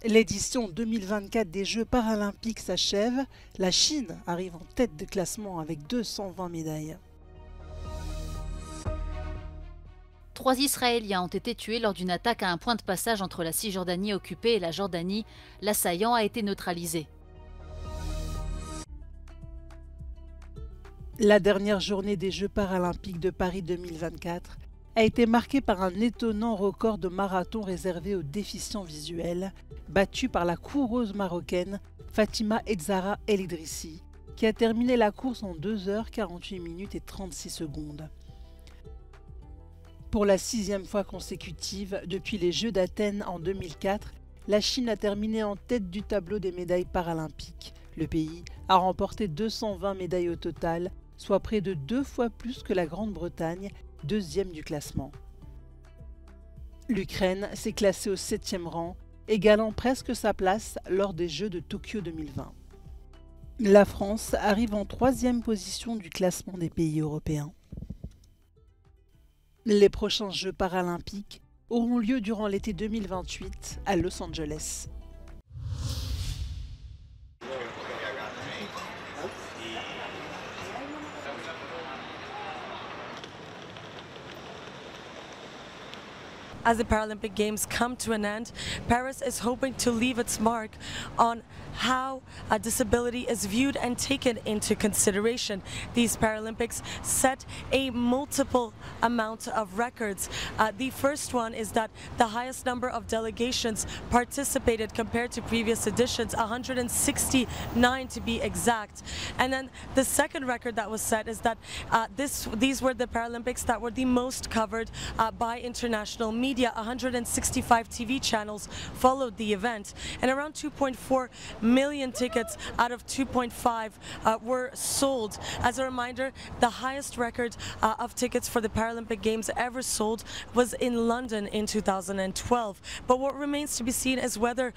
L'édition 2024 des Jeux paralympiques s'achève. La Chine arrive en tête de classement avec 220 médailles. 3 Israéliens ont été tués lors d'une attaque à un point de passage entre la Cisjordanie occupée et la Jordanie. L'assaillant a été neutralisé. La dernière journée des Jeux paralympiques de Paris 2024 a été marquée par un étonnant record de marathon réservé aux déficients visuels, battu par la coureuse marocaine Fatima Edzara El Idrissi, qui a terminé la course en 2 h 48 minutes et 36 secondes. Pour la 6e fois consécutive, depuis les Jeux d'Athènes en 2004, la Chine a terminé en tête du tableau des médailles paralympiques. Le pays a remporté 220 médailles au total, soit près de 2 fois plus que la Grande-Bretagne, 2e du classement. L'Ukraine s'est classée au 7e rang, égalant presque sa place lors des Jeux de Tokyo 2020. La France arrive en 3e position du classement des pays européens. Les prochains Jeux paralympiques auront lieu durant l'été 2028 à Los Angeles. As the Paralympic Games come to an end, Paris is hoping to leave its mark on how a disability is viewed and taken into consideration. These Paralympics set a multiple amount of records. The first one is that the highest number of delegations participated compared to previous editions, 169 to be exact. And then the second record that was set is that these were the Paralympics that were the most covered by international media. 165 TV channels followed the event, and around 2.4 million tickets out of 2.5 were sold. As a reminder, the highest record of tickets for the Paralympic Games ever sold was in London in 2012. But what remains to be seen is whether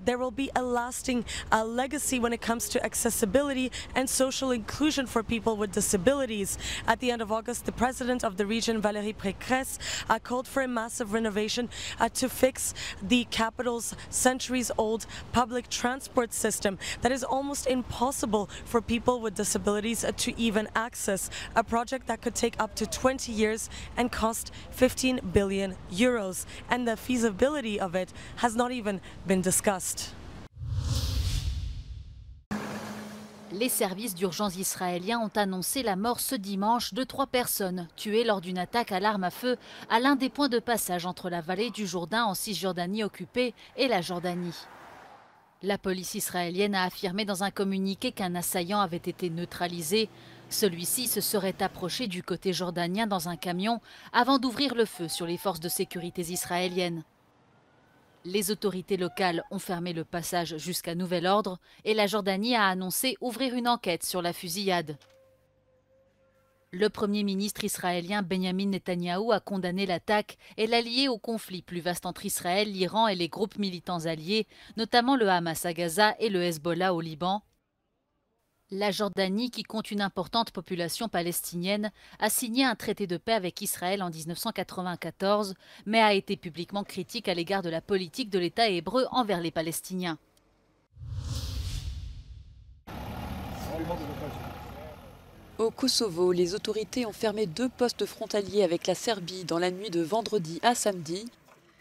there will be a lasting legacy when it comes to accessibility and social inclusion for people with disabilities. At the end of August, the president of the region, Valérie Pécresse, called for a massive renovation to fix the capital's centuries-old public transport system that is almost impossible for people with disabilities to even access. A project that could take up to 20 years and cost 15 billion euros. And the feasibility of it has not even been discussed. Les services d'urgence israéliens ont annoncé la mort ce dimanche de 3 personnes tuées lors d'une attaque à l'arme à feu à l'un des points de passage entre la vallée du Jourdain en Cisjordanie occupée et la Jordanie. La police israélienne a affirmé dans un communiqué qu'un assaillant avait été neutralisé. Celui-ci se serait approché du côté jordanien dans un camion avant d'ouvrir le feu sur les forces de sécurité israéliennes. Les autorités locales ont fermé le passage jusqu'à nouvel ordre et la Jordanie a annoncé ouvrir une enquête sur la fusillade. Le Premier ministre israélien Benjamin Netanyahou a condamné l'attaque et l'a liée au conflit plus vaste entre Israël, l'Iran et les groupes militants alliés, notamment le Hamas à Gaza et le Hezbollah au Liban. La Jordanie, qui compte une importante population palestinienne, a signé un traité de paix avec Israël en 1994, mais a été publiquement critique à l'égard de la politique de l'État hébreu envers les Palestiniens. Au Kosovo, les autorités ont fermé 2 postes frontaliers avec la Serbie dans la nuit de vendredi à samedi,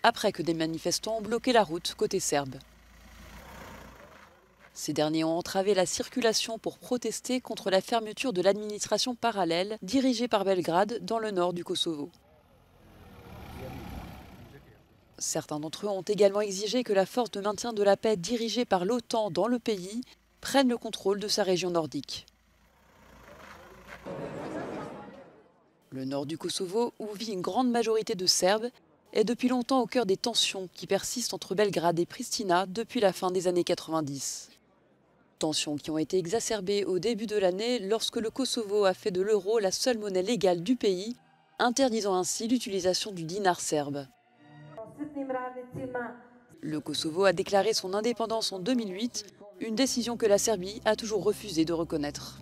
après que des manifestants ont bloqué la route côté serbe. Ces derniers ont entravé la circulation pour protester contre la fermeture de l'administration parallèle dirigée par Belgrade dans le nord du Kosovo. Certains d'entre eux ont également exigé que la force de maintien de la paix dirigée par l'OTAN dans le pays prenne le contrôle de sa région nordique. Le nord du Kosovo, où vit une grande majorité de Serbes, est depuis longtemps au cœur des tensions qui persistent entre Belgrade et Pristina depuis la fin des années 90. Tensions qui ont été exacerbées au début de l'année lorsque le Kosovo a fait de l'euro la seule monnaie légale du pays, interdisant ainsi l'utilisation du dinar serbe. Le Kosovo a déclaré son indépendance en 2008, une décision que la Serbie a toujours refusé de reconnaître.